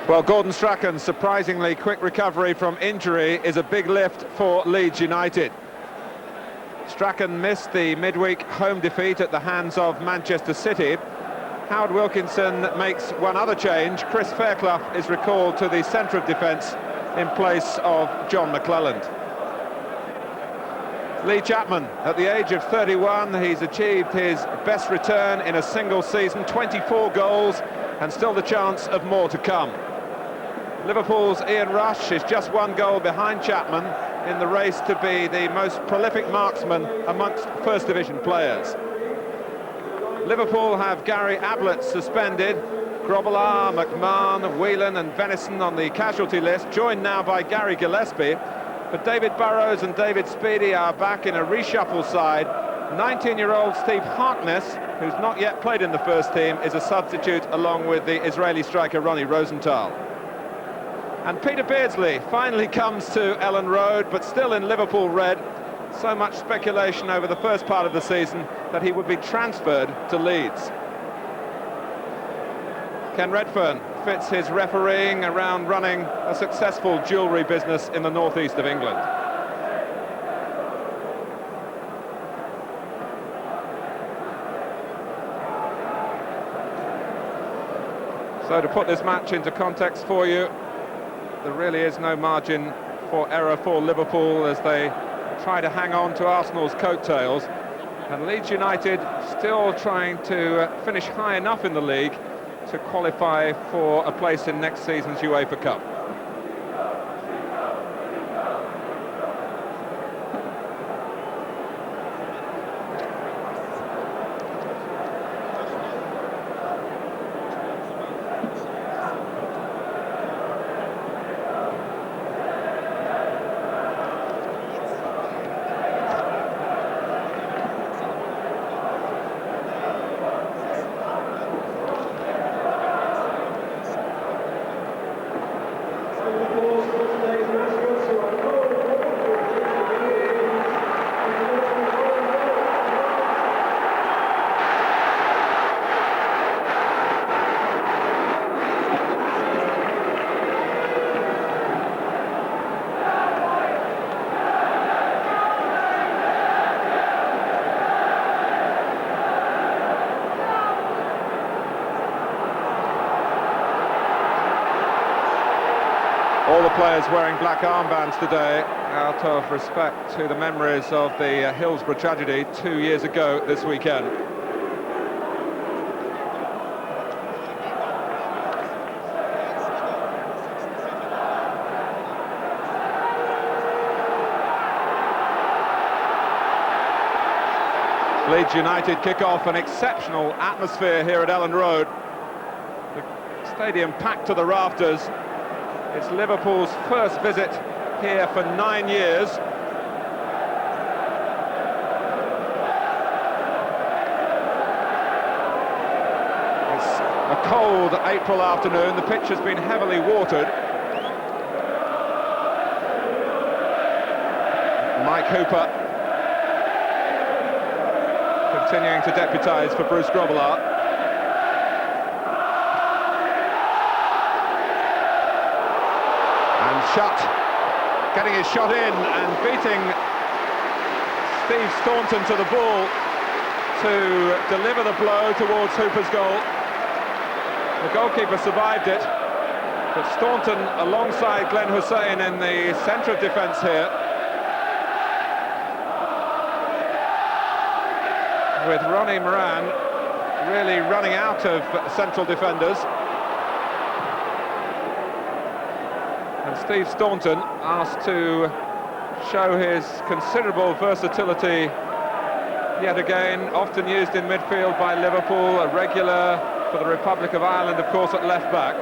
Well, Gordon Strachan's surprisingly quick recovery from injury is a big lift for Leeds United. Strachan missed the midweek home defeat at the hands of Manchester City. Howard Wilkinson makes one other change. Chris Fairclough is recalled to the centre of defence in place of John McClelland. Lee Chapman, at the age of 31, he's achieved his best return in a single season, 24 goals, and still the chance of more to come. Liverpool's Ian Rush is just one goal behind Chapman in the race to be the most prolific marksman amongst First Division players. Liverpool have Gary Ablett suspended, Grobbelaar, McMahon, Whelan and Venison on the casualty list, joined now by Gary Gillespie. But David Burrows and David Speedie are back in a reshuffle side. 19-year-old Steve Harkness, who's not yet played in the first team, is a substitute along with the Israeli striker Ronnie Rosenthal. And Peter Beardsley finally comes to Ellen Road, but still in Liverpool red. So much speculation over the first part of the season that he would be transferred to Leeds. Ken Redfern fits his refereeing around running a successful jewellery business in the northeast of England. So to put this match into context for you, there really is no margin for error for Liverpool as they try to hang on to Arsenal's coattails, and Leeds United still trying to finish high enough in the league to qualify for a place in next season's UEFA Cup. All the players wearing black armbands today out of respect to the memories of the Hillsborough tragedy 2 years ago this weekend. Leeds United kick off, an exceptional atmosphere here at Ellen Road. The stadium packed to the rafters. It's Liverpool's first visit here for 9 years. It's a cold April afternoon. The pitch has been heavily watered. Mike Hooper continuing to deputise for Bruce Grobbelaar. Shot, getting his shot in and beating Steve Staunton to the ball to deliver the blow towards Hooper's goal. The goalkeeper survived it, but Staunton alongside Glenn Hussein in the centre of defence here, with Ronnie Moran really running out of central defenders. And Steve Staunton asked to show his considerable versatility yet again, often used in midfield by Liverpool, a regular for the Republic of Ireland, of course, at left back.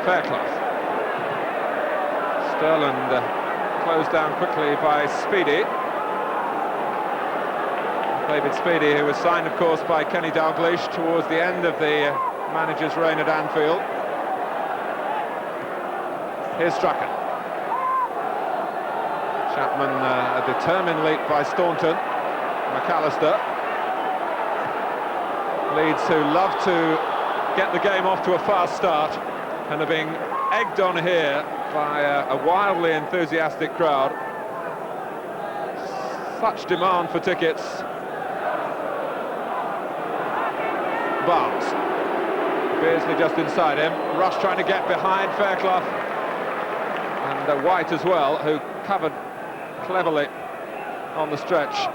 Fairclough. Sterland closed down quickly by Speedie. David Speedie, who was signed, of course, by Kenny Dalglish towards the end of the manager's reign at Anfield. Here's Strachan. Chapman, a determined leap by Staunton. McAllister. Leeds, who love to get the game off to a fast start and are being egged on here by a wildly enthusiastic crowd. Such demand for tickets. Barnes. Beardsley just inside him. Rush trying to get behind Fairclough. And White as well, who covered cleverly on the stretch.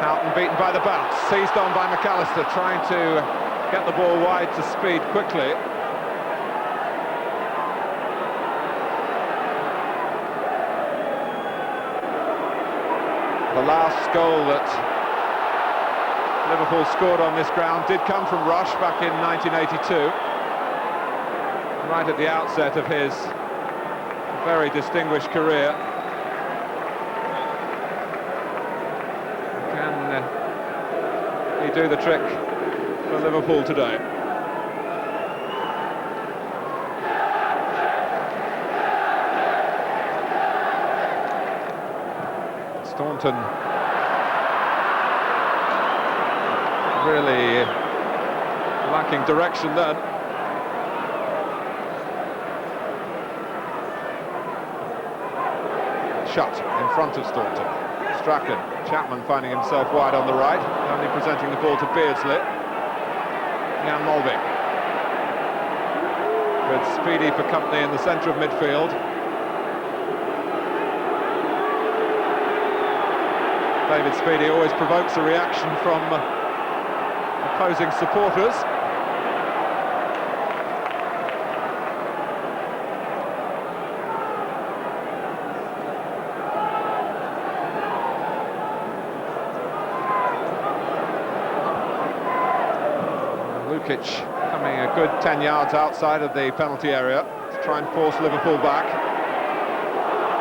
Houghton beaten by the bounce, seized on by McAllister, trying to get the ball wide to speed quickly. The last goal that Liverpool scored on this ground did come from Rush back in 1982, right at the outset of his very distinguished career. Can he do the trick for Liverpool today? Staunton really lacking direction then. Shut in front of Staunton. Strachan, Chapman finding himself wide on the right, only presenting the ball to Beardsley. Jan Molby. With Speedy for company in the centre of midfield. David Speedy always provokes a reaction from opposing supporters. Lukic coming a good 10 yards outside of the penalty area to try and force Liverpool back.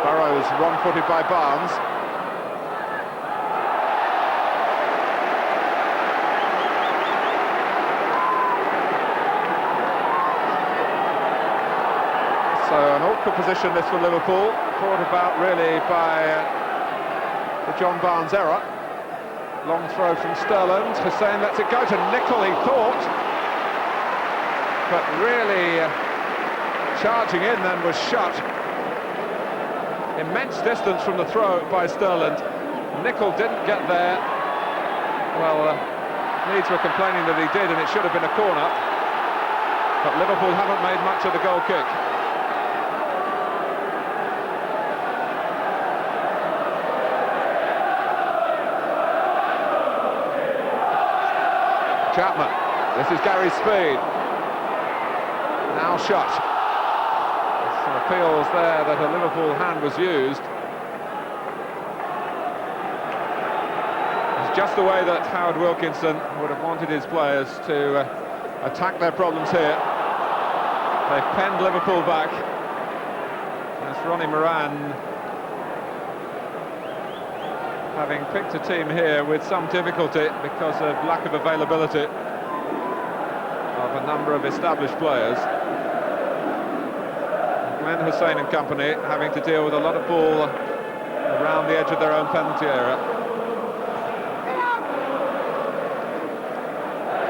Burrows wrong-footed by Barnes. So an awkward position this for Liverpool, brought about really by the John Barnes error. Long throw from Sterland. Hussein lets it go to Nicol, he thought, but really charging in then was shut. Immense distance from the throw by Sterland. Nicol didn't get there. Well, Leeds were complaining that he did, and it should have been a corner, but Liverpool haven't made much of the goal kick. Chapman, this is Gary's speed. Now shot. Some appeals there that a Liverpool hand was used. It's just the way that Howard Wilkinson would have wanted his players to attack their problems here. They've penned Liverpool back. That's Ronnie Moran, having picked a team here with some difficulty because of lack of availability of a number of established players. Glenn Hussein and company having to deal with a lot of ball around the edge of their own penalty area.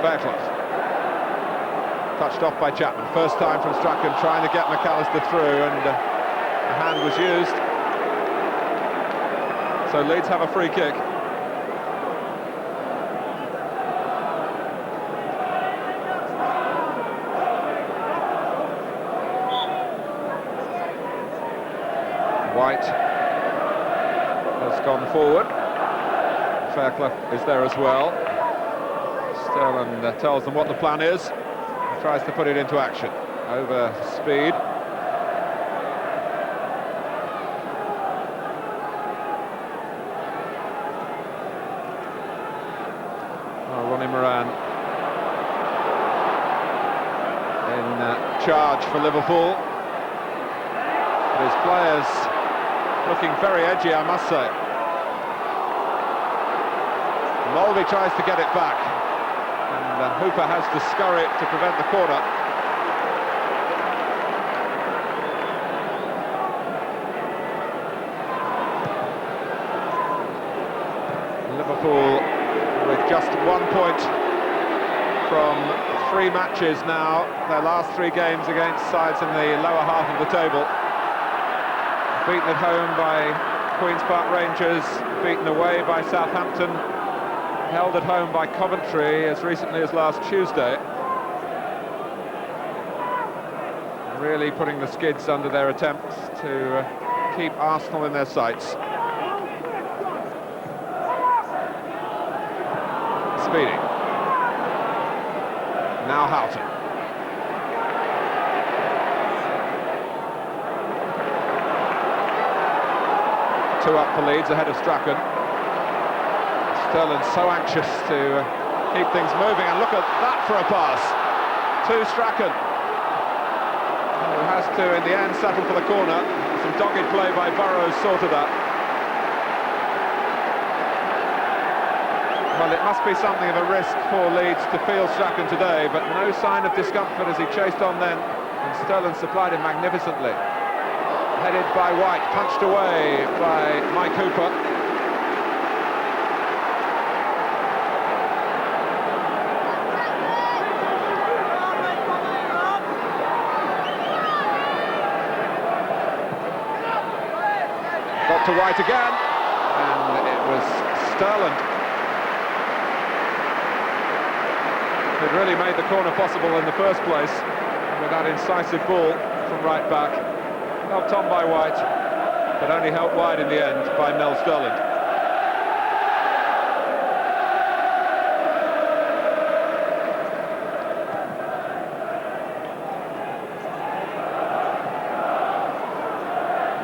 Fairclough. Touched off by Chapman. First time from Strachan trying to get McAllister through, and a hand was used. So Leeds have a free kick. White has gone forward. Fairclough is there as well. Sterling tells them what the plan is. He tries to put it into action. Over speed. Ronnie Moran in charge for Liverpool. His players looking very edgy, I must say. Molby tries to get it back, and Hooper has to scurry to prevent the corner. Liverpool with just 1 point from 3 matches now, their last 3 games against sides in the lower half of the table. Beaten at home by Queen's Park Rangers, beaten away by Southampton, held at home by Coventry as recently as last Tuesday. Really putting the skids under their attempts to keep Arsenal in their sights. Speedy. Now Houghton. Two up for Leeds ahead of Strachan. Sterling so anxious to keep things moving, and look at that for a pass to Strachan, who has to in the end settle for the corner. Some dogged play by Burrows sorted that. Well, it must be something of a risk for Leeds to field Strachan today, but no sign of discomfort as he chased on then, and Sterling supplied him magnificently. Headed by White, punched away by Mike Hooper. Got to White again, and it was Sterling who'd really made the corner possible in the first place with that incisive ball from right back. Helped on by White, but only helped wide in the end by Mel Sterling.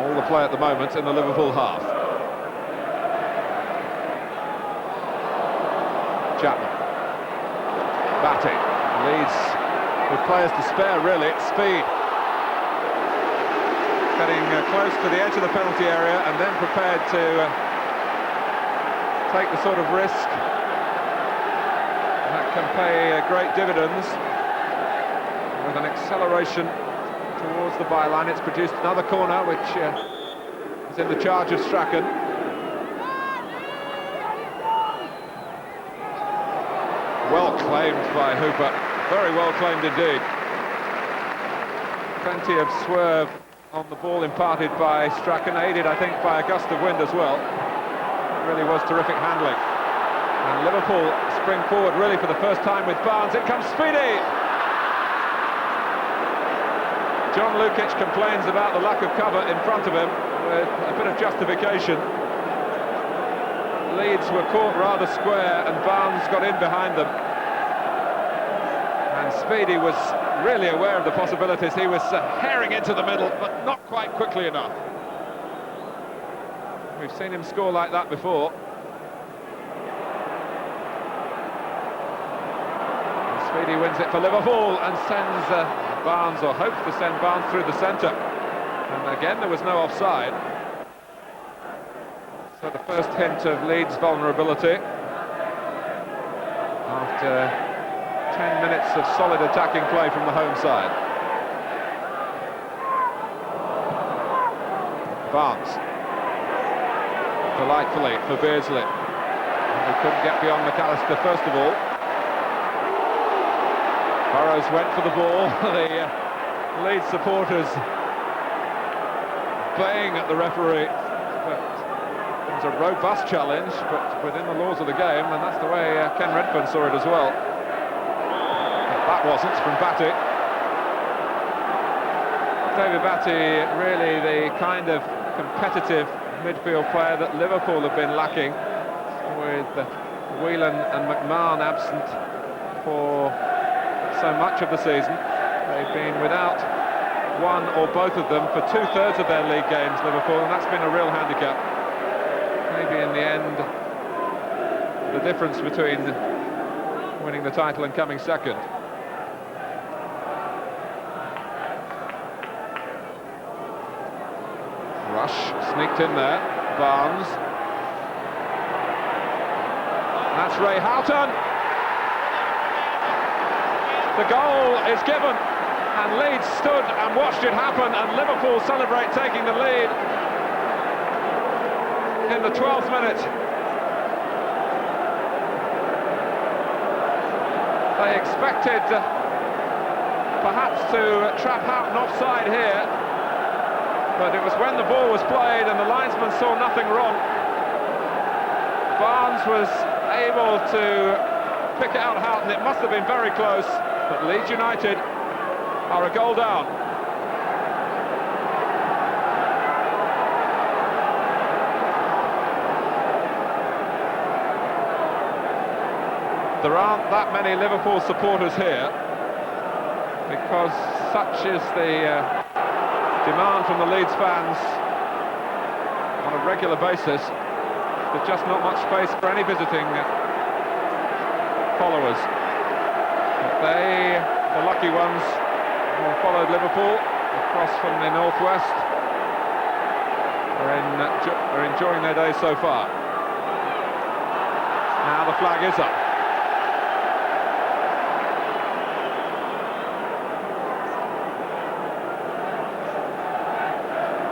All the play at the moment in the Liverpool half. Chapman. Batty. Leeds with players to spare, really. Speed. Getting close to the edge of the penalty area and then prepared to take the sort of risk that can pay great dividends. With an acceleration towards the byline, it's produced another corner which is in the charge of Strachan. Well claimed by Hooper, very well claimed indeed. Plenty of swerve on the ball imparted by Strachan, aided I think by a gust of wind as well. It really was terrific handling. And Liverpool spring forward really for the first time with Barnes. It comes Speedy! John Lukic complains about the lack of cover in front of him with a bit of justification. Leeds were caught rather square and Barnes got in behind them. And Speedy was really aware of the possibilities. He was herring into the middle, but not quite quickly enough. We've seen him score like that before. And Speedy wins it for Liverpool and sends Barnes, or hopes to send Barnes through the centre. And again, there was no offside. So the first hint of Leeds' vulnerability after 10 minutes of solid attacking play from the home side. Barnes. Delightfully for Beardsley. He couldn't get beyond McAllister first of all. Burrows went for the ball. The Leeds supporters baying at the referee. But it was a robust challenge, but within the laws of the game, and that's the way Ken Redfern saw it as well. That wasn't from Batty. David Batty, really the kind of competitive midfield player that Liverpool have been lacking, with Whelan and McMahon absent for so much of the season. They've been without one or both of them for 2/3 of their league games, Liverpool, and that's been a real handicap. Maybe in the end, the difference between winning the title and coming second. Rush sneaked in there. Barnes. That's Ray Houghton. The goal is given, and Leeds stood and watched it happen, and Liverpool celebrate taking the lead in the 12th minute. They expected perhaps to trap Houghton offside here, but it was when the ball was played and the linesman saw nothing wrong. Barnes was able to pick it out Houghton. It must have been very close, but Leeds United are a goal down. There aren't that many Liverpool supporters here because such is the demand from the Leeds fans on a regular basis. There's just not much space for any visiting followers. But they, the lucky ones, who followed Liverpool across from the northwest, are enjoying their day so far. Now the flag is up.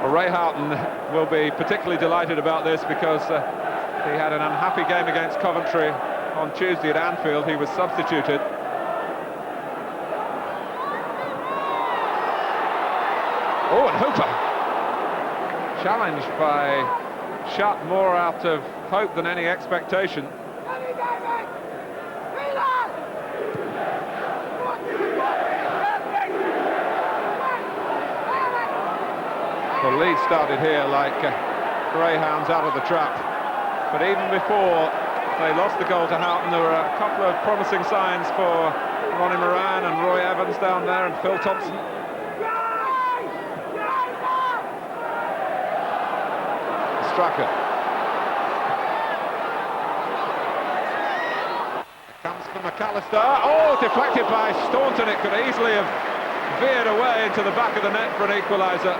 Well, Ray Houghton will be particularly delighted about this because he had an unhappy game against Coventry on Tuesday at Anfield. He was substituted. Oh, and Hooper! Challenged by Shutt, more out of hope than any expectation. Well, Leeds started here like greyhounds out of the trap, but even before they lost the goal to Houghton, there were a couple of promising signs for Ronnie Moran and Roy Evans down there and Phil Thompson. Straka. It comes from McAllister. Oh, deflected by Staunton. It could easily have veered away into the back of the net for an equaliser.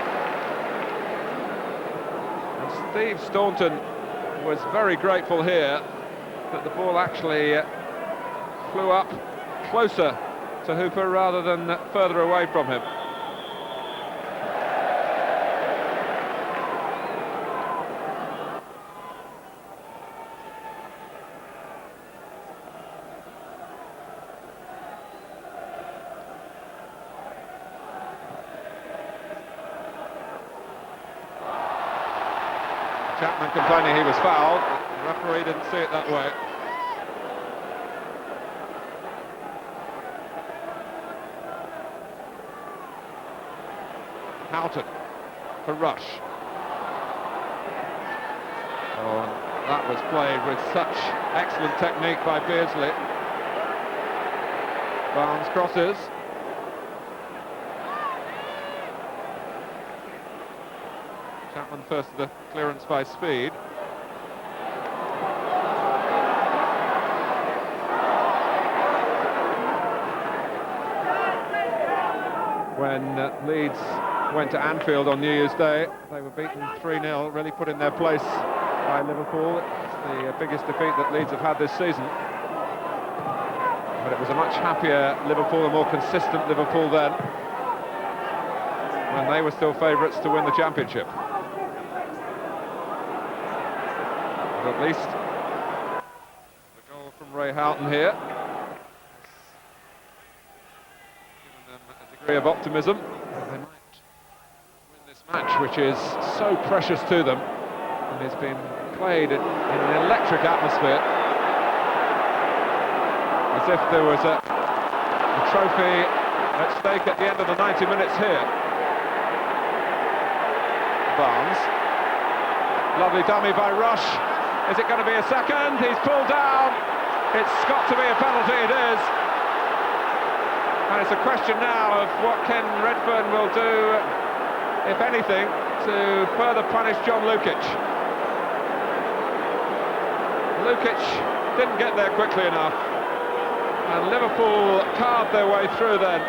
Steve Staunton was very grateful here that the ball actually flew up closer to Hooper rather than further away from him. Chapman complaining he was fouled. The referee didn't see it that way. Houghton for Rush. Oh, that was played with such excellent technique by Beardsley. Barnes crosses. Chapman first to the clearance by Speed. When Leeds went to Anfield on New Year's Day, they were beaten 3-0, really put in their place by Liverpool. It's the biggest defeat that Leeds have had this season. But it was a much happier Liverpool, a more consistent Liverpool then, when they were still favourites to win the championship. At least the goal from Ray Houghton here given them a degree of optimism that they might win this match, which is so precious to them and has been played in an electric atmosphere, as if there was a trophy at stake at the end of the 90 minutes here. Barnes, lovely dummy by Rush. Is it going to be a second? He's pulled down. It's got to be a penalty, it is. And it's a question now of what Ken Redfern will do, if anything, to further punish John Lukic. Lukic didn't get there quickly enough, and Liverpool carved their way through then,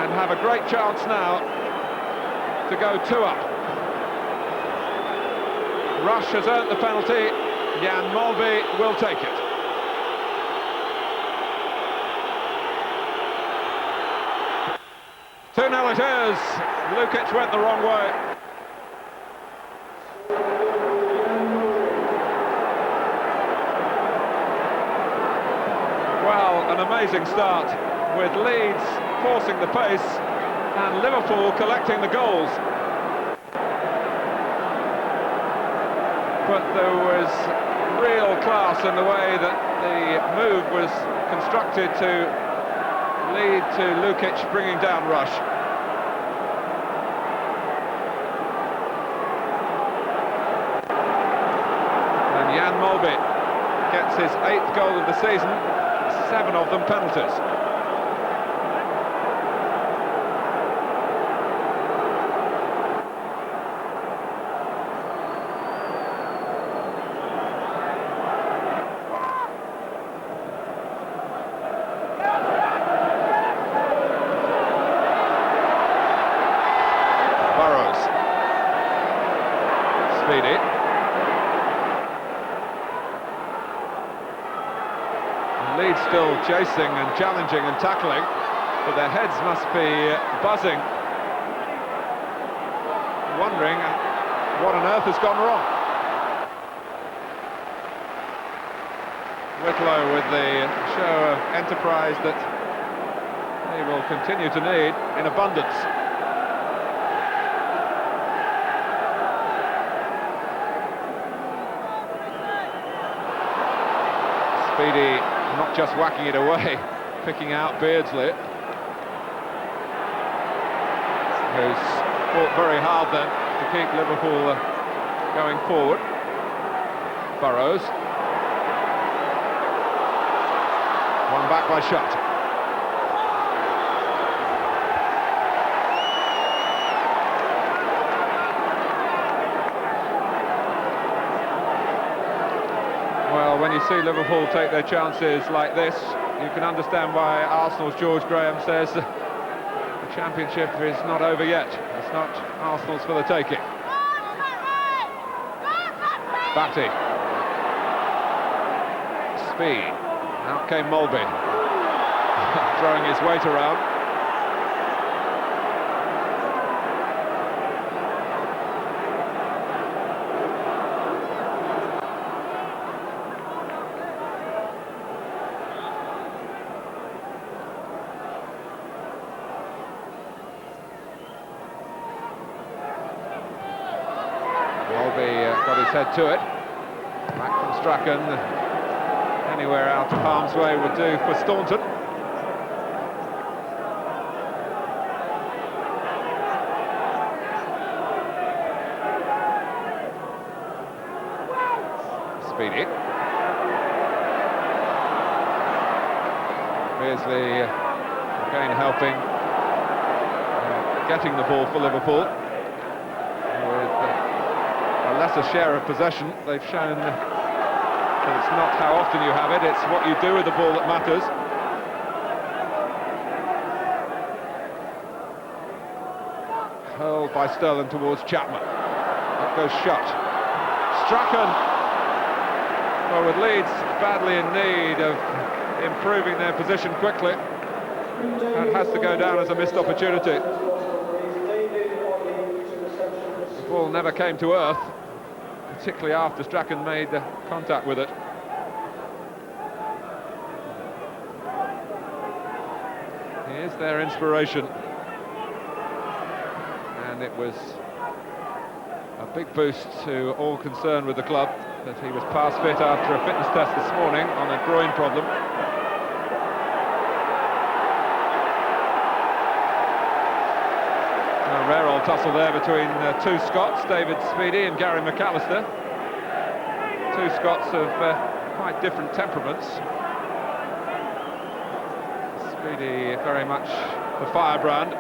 and have a great chance now to go 2 up. Rush has earned the penalty. Jan Molby will take it. Two 0 it is. Lukic went the wrong way. an amazing start, with Leeds forcing the pace and Liverpool collecting the goals. But there was real class in the way that the move was constructed to lead to Lukic bringing down Rush. And Jan Molby gets his 8th goal of the season, 7 of them penalties. Speedy. And Leeds still chasing and challenging and tackling, but their heads must be buzzing, wondering what on earth has gone wrong. Whitlow with the show of enterprise that he will continue to need in abundance. Speedy not just whacking it away, picking out Beardsley, who's fought very hard then to keep Liverpool going forward. Burrows. One back by shot. Well, when you see Liverpool take their chances like this, you can understand why Arsenal's George Graham says the Championship is not over yet. It's not Arsenal's for the taking. Batty. Speed. Out came Molby. Throwing his weight around. Molby got his head to it. Back from Strachan. Anywhere out of harm's way would do for Staunton. Speedy. Beardsley again helping, getting the ball for Liverpool. With a lesser share of possession, they've shown that it's not how often you have it, it's what you do with the ball that matters. Hurled by Sterling towards Chapman. That goes shot. Strachan. Well, with Leeds badly in need of improving their position quickly, that has to go down as a missed opportunity. The ball never came to earth, particularly after Strachan made contact with it. He is their inspiration, and it was a big boost to all concerned with the club that he was past fit after a fitness test this morning on a groin problem. A rare old tussle there between two Scots, David Speedy and Gary McAllister. Two Scots of quite different temperaments. Speedy very much the firebrand.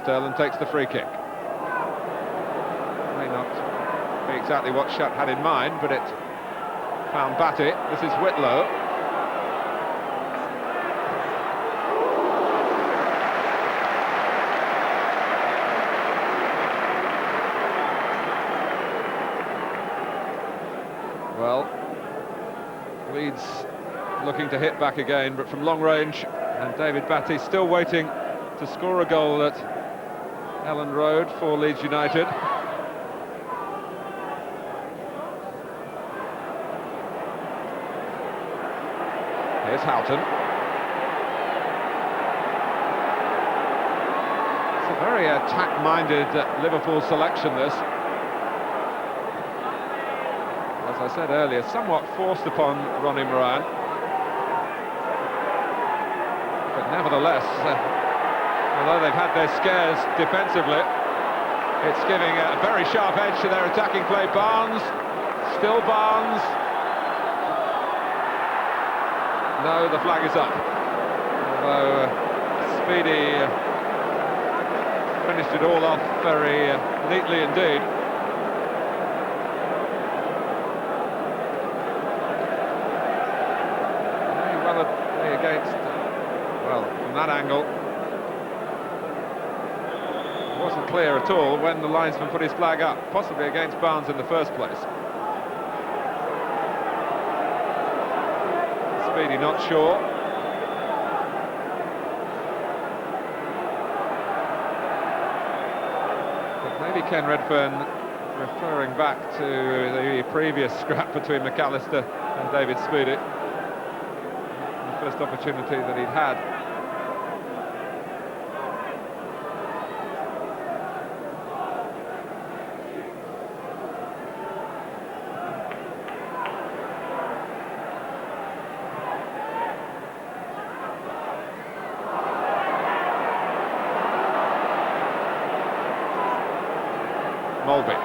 Sterling takes the free kick. May not be exactly what Shutt had in mind, but it found Batty. This is Whitlow. Well, Leeds looking to hit back again, but from long range, and David Batty still waiting to score a goal at Ellen Road for Leeds United. Here's Houghton. It's a very attack-minded Liverpool selection, this. As I said earlier, somewhat forced upon Ronnie Moran. But nevertheless, although they've had their scares defensively, it's giving a very sharp edge to their attacking play. Barnes, still Barnes. No, the flag is up. Although Speedy finished it all off very neatly indeed. Very well against, well, from that angle. It wasn't clear at all when the linesman put his flag up, possibly against Barnes in the first place. Speedy not sure. But maybe Ken Redfern referring back to the previous scrap between McAllister and David Speedy. The first opportunity that he'd had. Mulvey.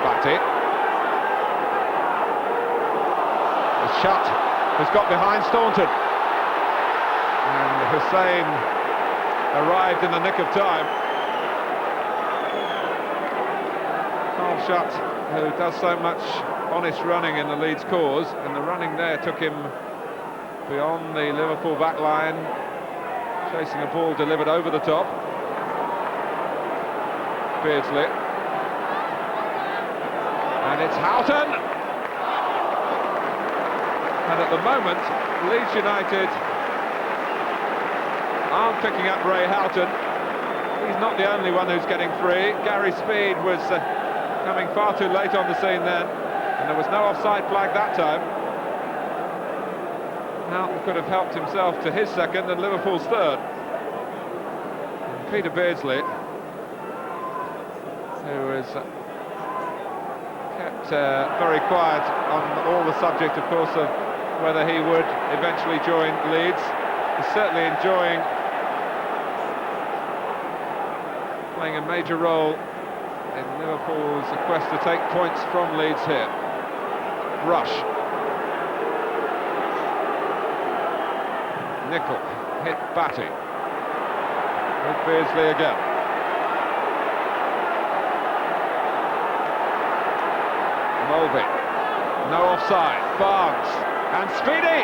Batty. The shot has got behind Staunton. And Hussein arrived in the nick of time. Carl Shutt, who does so much honest running in the Leeds cause, and the running there took him beyond the Liverpool back line, chasing a ball delivered over the top. Beardsley. And it's Houghton! And at the moment, Leeds United aren't picking up Ray Houghton. He's not the only one who's getting free. Gary Speed was coming far too late on the scene then. And there was no offside flag that time. Houghton could have helped himself to his second and Liverpool's third. And Peter Beardsley, who has kept very quiet on all the subject, of course, of whether he would eventually join Leeds. He's certainly enjoying playing a major role in Liverpool's quest to take points from Leeds here. Rush. Nicol hit Batty. With Beardsley again. Mulvey. No offside. Barnes. And Speedy.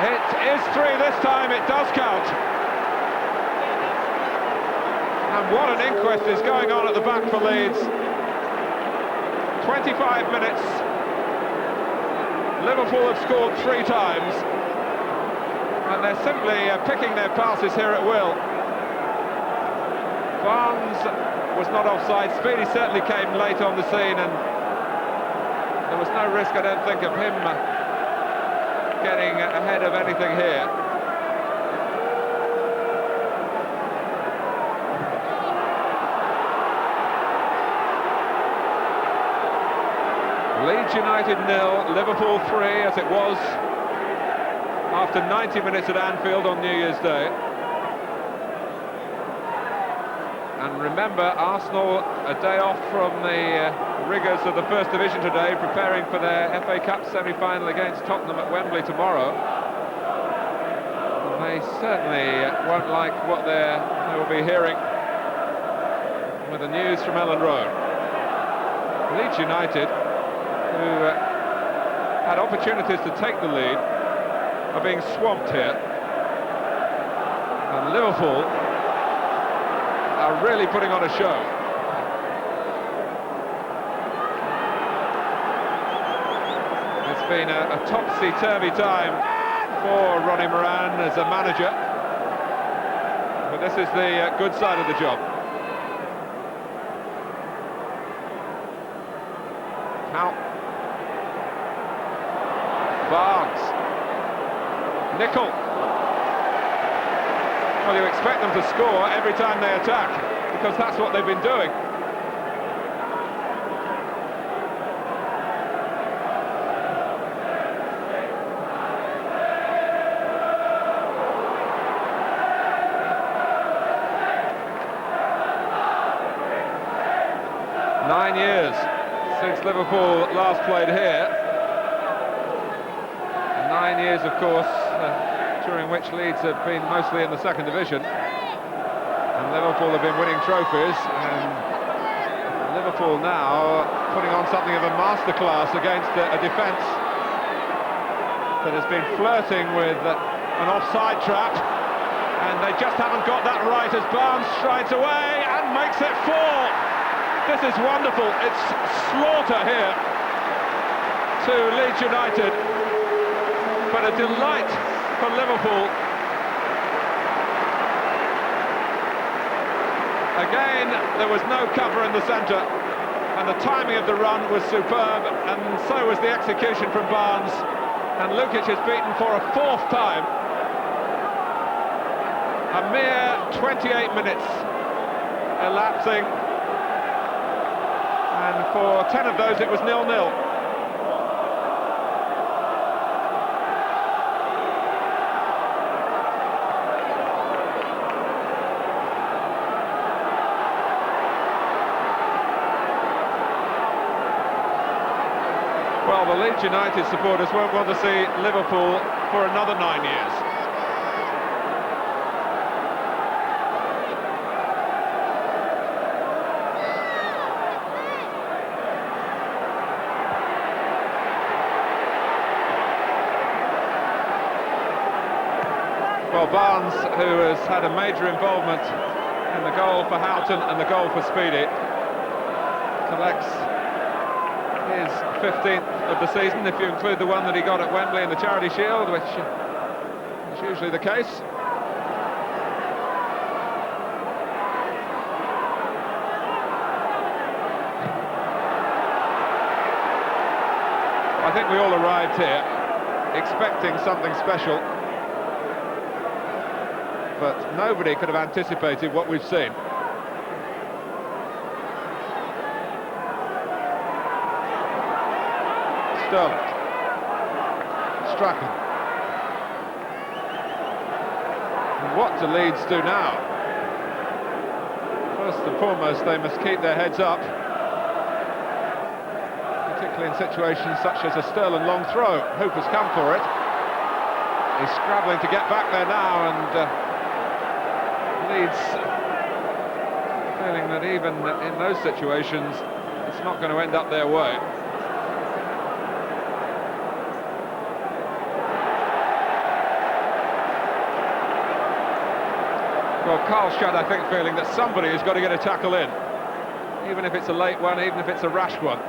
It is 3 this time. It does count. And what an inquest is going on at the back for Leeds. 25 minutes. Liverpool have scored 3 times, and they're simply picking their passes here at will. Barnes was not offside. Speedy certainly came late on the scene, and there was no risk, I don't think, of him getting ahead of anything here. Leeds United 0, Liverpool 3, as it was after 90 minutes at Anfield on New Year's Day. And remember, Arsenal a day off from the rigours of the First Division today, preparing for their FA Cup semi-final against Tottenham at Wembley tomorrow. And they certainly won't like what they will be hearing with the news from Ellen Road. Leeds United, who had opportunities to take the lead, are being swamped here. And Liverpool are really putting on a show. It's been a topsy-turvy time for Ronnie Moran as a manager. But this is the good side of the job. How? Barnes. Nickel. Well, you expect them to score every time they attack, because that's what they've been doing. Since Liverpool last played here. 9 years, of course, during which Leeds have been mostly in the second division. And Liverpool have been winning trophies. And Liverpool now putting on something of a masterclass against a defence that has been flirting with an offside trap. And they just haven't got that right as Barnes strides away and makes it 4. This is wonderful. It's slaughter here to Leeds United, but a delight for Liverpool. Again, there was no cover in the centre, and the timing of the run was superb, and so was the execution from Barnes. And Lukic is beaten for a 4th time. A mere 28 minutes elapsing. And for 10 of those, it was 0-0. Well, the Leeds United supporters won't want to see Liverpool for another 9 years. Well, Barnes, who has had a major involvement in the goal for Houghton and the goal for Speedy, collects his 15th of the season, if you include the one that he got at Wembley in the Charity Shield, which is usually the case. I think we all arrived here expecting something special, but nobody could have anticipated what we've seen. Sterling. Strachan. And what do Leeds do now? First and foremost, they must keep their heads up, particularly in situations such as a Sterling long throw. Hooper's come for it. He's scrabbling to get back there now, and Leeds feeling that even in those situations it's not going to end up their way. Well, Carl Shudd, I think, feeling that somebody has got to get a tackle in, even if it's a late one, even if it's a rash one.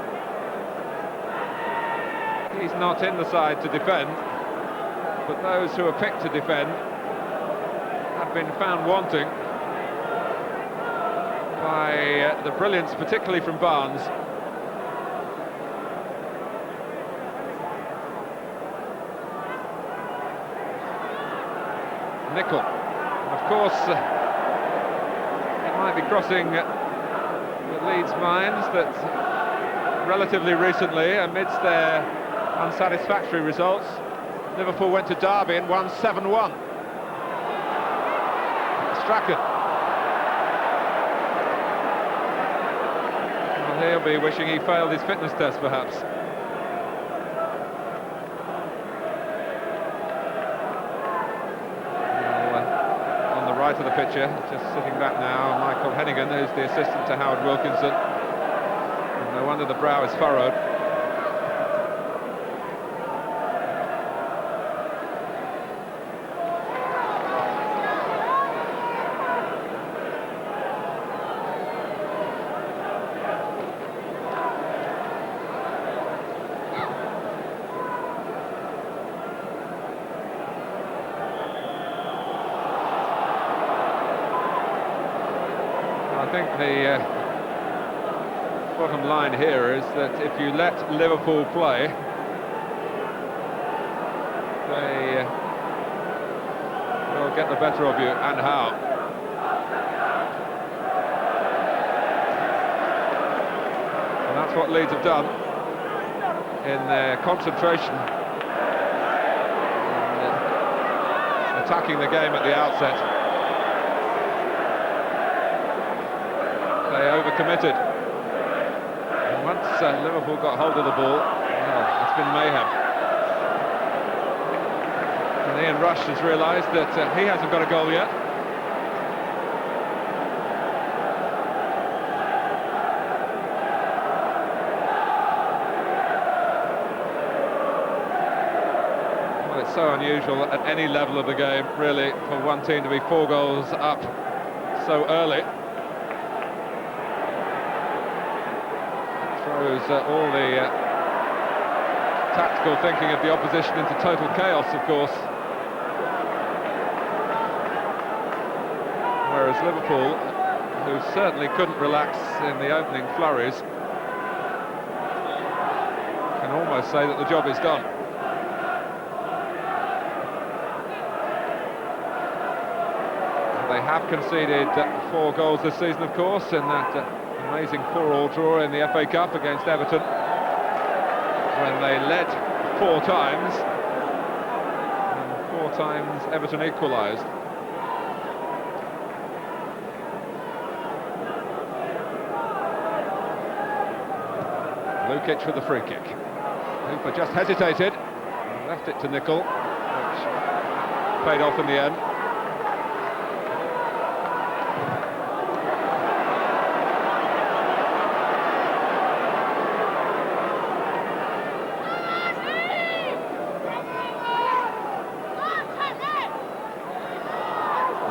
He's not in the side to defend, but those who are picked to defend have been found wanting by the brilliance, particularly from Barnes. Nickel. Of course, it might be crossing the Leeds' minds that relatively recently, amidst their unsatisfactory results, Liverpool went to Derby and won 7-1. Strachan. Well, he'll be wishing he failed his fitness test, perhaps. Well, on the right of the picture, just sitting back now, Michael Hennigan, who's the assistant to Howard Wilkinson. And no wonder the brow is furrowed. think the bottom line here is that if you let Liverpool play, they will get the better of you, and how. And that's what Leeds have done in their concentration, in attacking the game at the outset. They overcommitted. And once Liverpool got hold of the ball, well, it's been mayhem. And Ian Rush has realised that he hasn't got a goal yet. Well, it's so unusual at any level of the game, really, for one team to be 4 goals up so early. Throws all the tactical thinking of the opposition into total chaos, of course. Whereas Liverpool, who certainly couldn't relax in the opening flurries, can almost say that the job is done. They have conceded 4 goals this season, of course, in that amazing 4-4 draw in the FA Cup against Everton, when they led 4 times, and 4 times Everton equalised. Lukic with the free kick. Hooper just hesitated, left it to Nicol, which paid off in the end.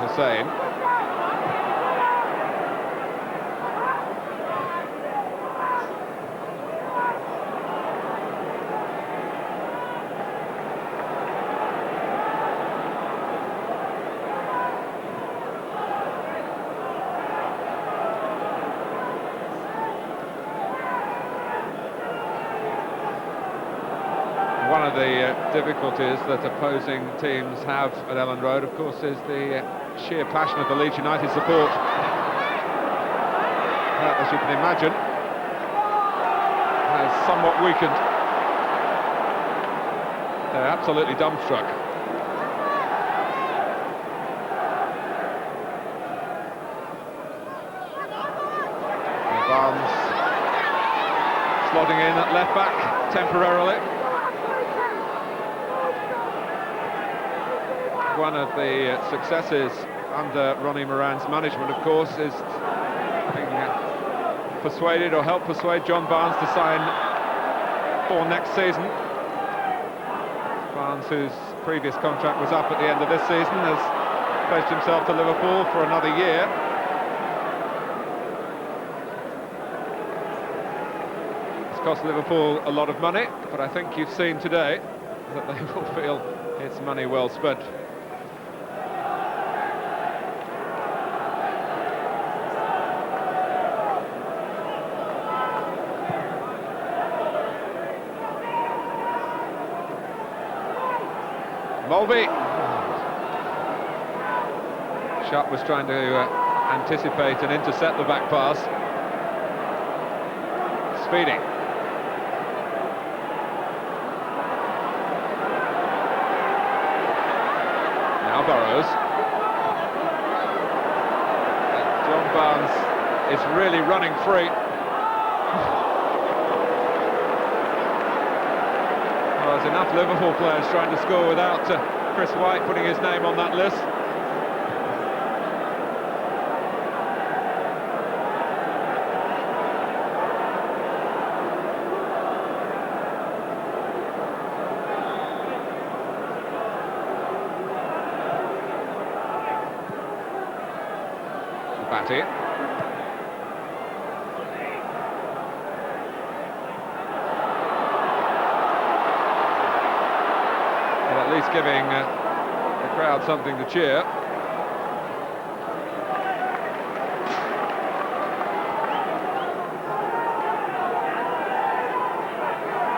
Hussein. One of the difficulties that opposing teams have at Ellen Road, of course, is the sheer passion of the Leeds United support. That, as you can imagine, has somewhat weakened. They're absolutely dumbstruck. And Barnes slotting in at left back temporarily. One of the successes under Ronnie Moran's management, of course, is being persuaded or helped persuade John Barnes to sign for next season. Barnes, whose previous contract was up at the end of this season, has pledged himself to Liverpool for another year. It's cost Liverpool a lot of money, but I think you've seen today that they will feel it's money well spent. Mulvey. Sharp was trying to anticipate and intercept the back pass. Speeding. Now Burrows. And John Barnes is really running free. There's enough Liverpool players trying to score without Chris White putting his name on that list. Batty. At least giving the crowd something to cheer.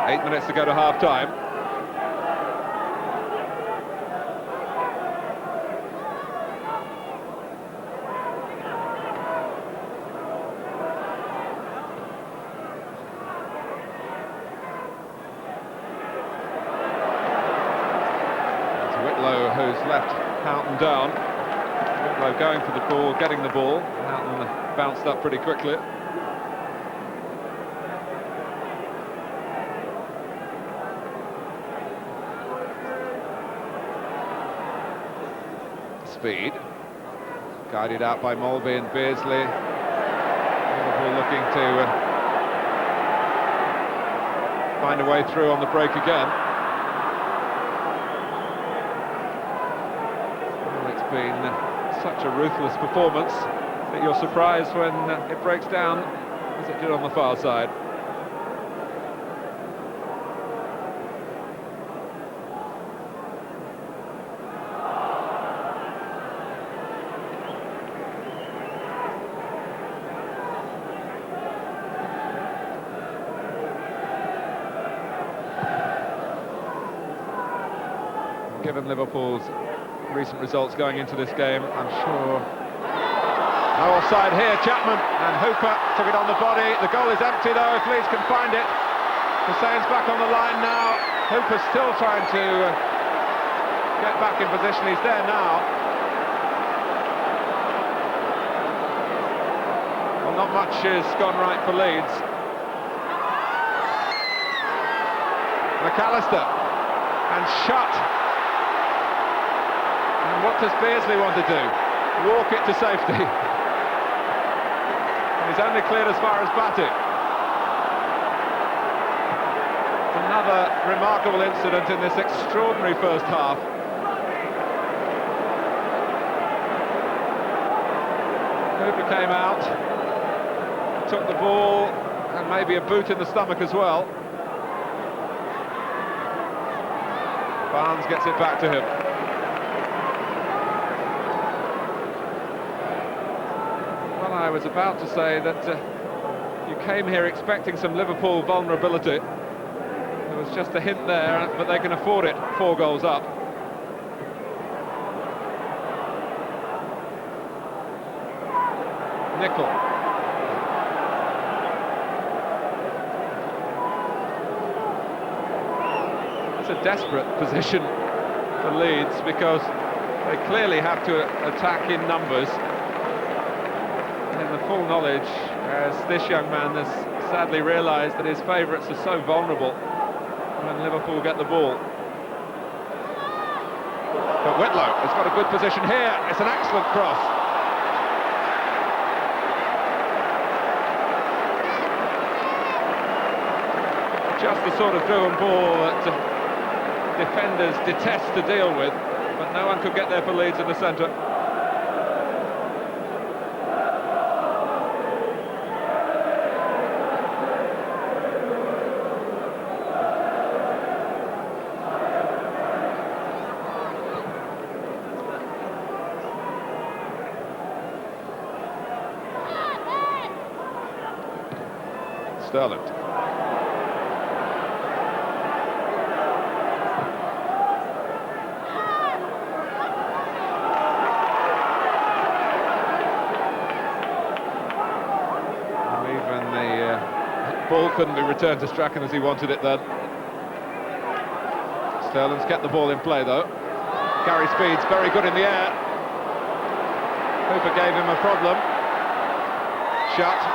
8 minutes to go to half-time. Who's left Houghton down. Whitlow going for the ball, getting the ball. Houghton bounced up pretty quickly. Speed. Guided out by Mulvey and Beardsley. Liverpool looking to find a way through on the break again. Been such a ruthless performance that you're surprised when it breaks down as it did on the far side. Given Liverpool's recent results going into this game, I'm sure. No offside here, Chapman, and Hooper took it on the body. The goal is empty though, if Leeds can find it. Hussein's back on the line now. Hooper's still trying to get back in position. He's there now. Well, not much has gone right for Leeds. McAllister, and shut. And what does Beardsley want to do? Walk it to safety. He's only cleared as far as Batic. Another remarkable incident in this extraordinary first half. Cooper came out, took the ball, and maybe a boot in the stomach as well. Barnes gets it back to him. I was about to say that you came here expecting some Liverpool vulnerability. There was just a hint there, but they can afford it, 4 goals up. Nickel. It's a desperate position for Leeds because they clearly have to attack in numbers. In the full knowledge, as this young man has sadly realised that his favourites are so vulnerable when Liverpool get the ball. But Whitlow has got a good position here. It's an excellent cross. Just the sort of through and ball that defenders detest to deal with, but no one could get there for Leeds in the centre. Sterling. Even the ball couldn't be returned to Strachan as he wanted it then. Sterling's kept the ball in play though. Gary Speed's very good in the air. Hooper gave him a problem. Shut.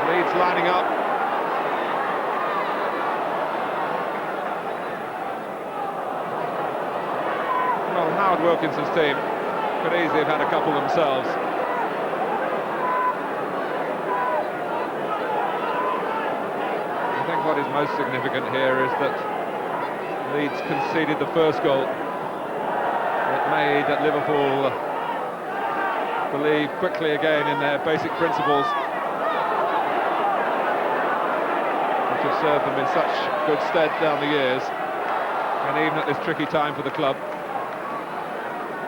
Leeds lining up. Well, Howard Wilkinson's team could easily have had a couple themselves. I think what is most significant here is that Leeds conceded the first goal. It made Liverpool believe quickly again in their basic principles, have served them in such good stead down the years, and even at this tricky time for the club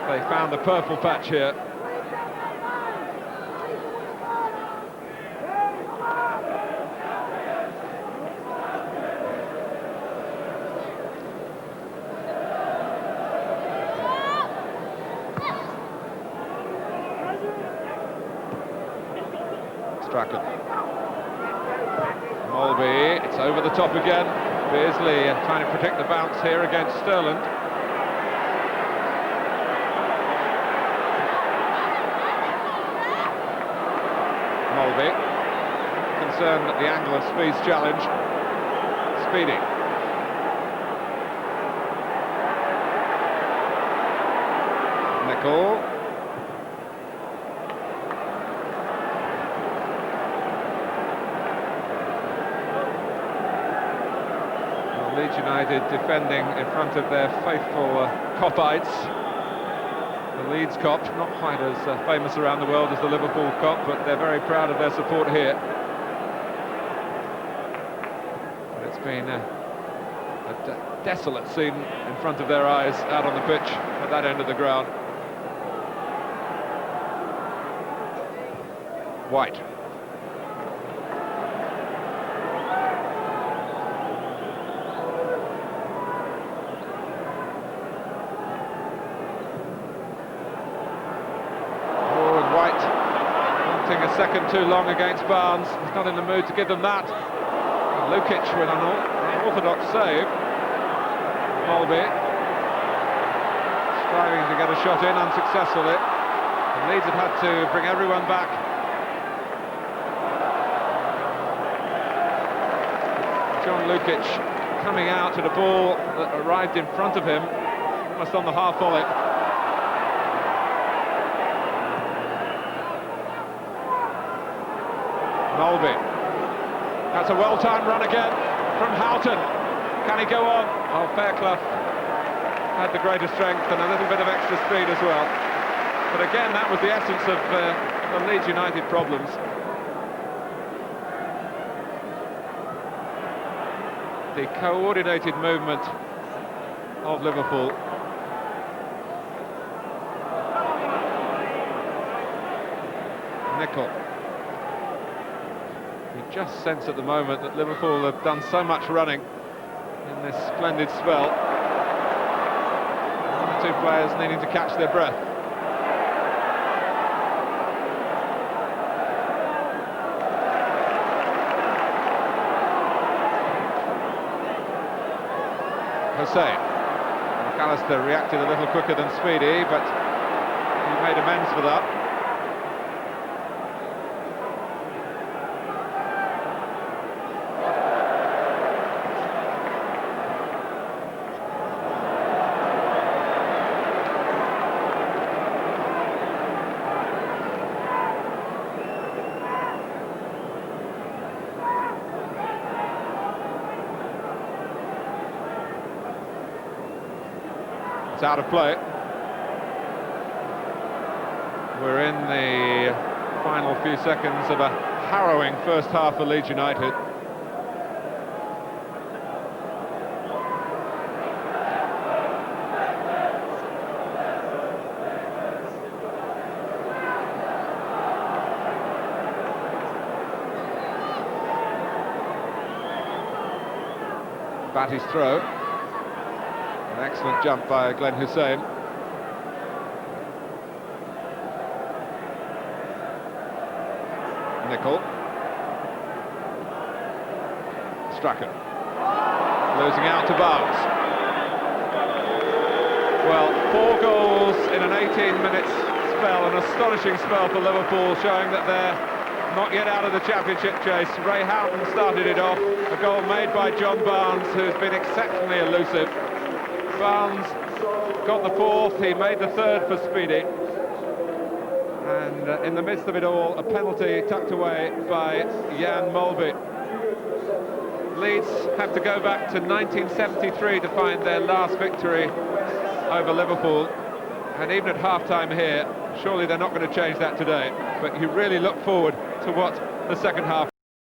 they found the purple patch here. Strachan. Molby, it's over the top again. Beardsley trying to protect the bounce here against Sterland. Molby, concerned at the angle of Speed's challenge. Speedy. Nicol. Well, Leeds United defending in front of their faithful Copites. The Leeds Cop, not quite as famous around the world as the Liverpool Cop, but they're very proud of their support here. It's been a desolate scene in front of their eyes out on the pitch at that end of the ground. White. A second too long against Barnes. He's not in the mood to give them that. And Lukic with an orthodox save. Molby striving to get a shot in unsuccessfully. And Leeds have had to bring everyone back. John Lukic coming out at a ball that arrived in front of him, almost on the half volley. Molby. That's a well-timed run again from Houghton. Can he go on? Oh, Fairclough had the greater strength and a little bit of extra speed as well. But again, that was the essence of the Leeds United problems. The coordinated movement of Liverpool. Nicol. You just sense at the moment that Liverpool have done so much running in this splendid spell. The two players needing to catch their breath. Hussein. McAllister reacted a little quicker than Speedy, but he made amends for that. It's out of play. We're in the final few seconds of a harrowing first half for Leeds United. Batty's throw. An excellent jump by Glenn Hussein. Nicol. Strachan. Losing out to Barnes. Well, 4 goals in an 18-minute spell, an astonishing spell for Liverpool, showing that they're not yet out of the championship chase. Ray Houghton started it off, a goal made by John Barnes, who's been exceptionally elusive. Barnes got the 4th, he made the 3rd for Speedy. And in the midst of it all, a penalty tucked away by Jan Molby. Leeds have to go back to 1973 to find their last victory over Liverpool. And even at half-time here, surely they're not going to change that today. But you really look forward to what the second half